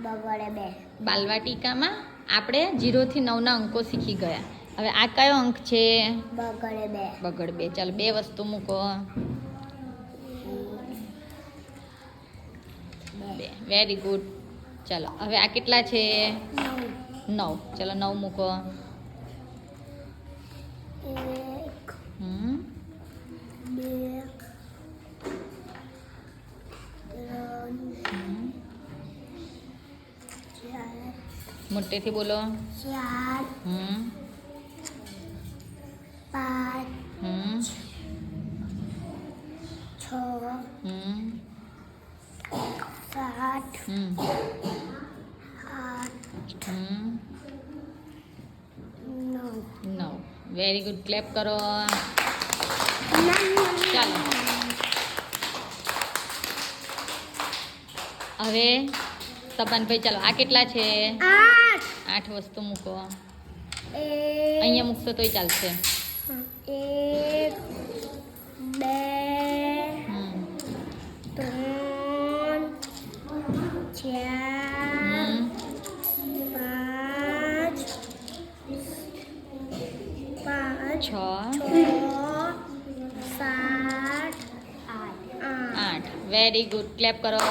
બગડે 2. બાલવાટિકામાં આપણે 0 થી 9 ના અંકો શીખી ગયા. હવે આ કયો અંક છે? બગડે 2. બગડ 2. ચાલો 2 વસ્તુ મૂકો. 2. Very good. ચાલો હવે આ કેટલા છે? 9. ચાલો 9 મૂકો. 1 2 3 4 મોટેથી બોલો. 4 5 6 7 8 9. Very good. ક્લેપ કરો. ચાલો હવે તપનભાઈ ચાલો આ કેટલા છે? 8 વસ્તુ મૂકો. અહીંયા મૂકશો તોય ચાલશે. 1 2 3 4 5 6 7 8. Very good. ક્લેપ કરો.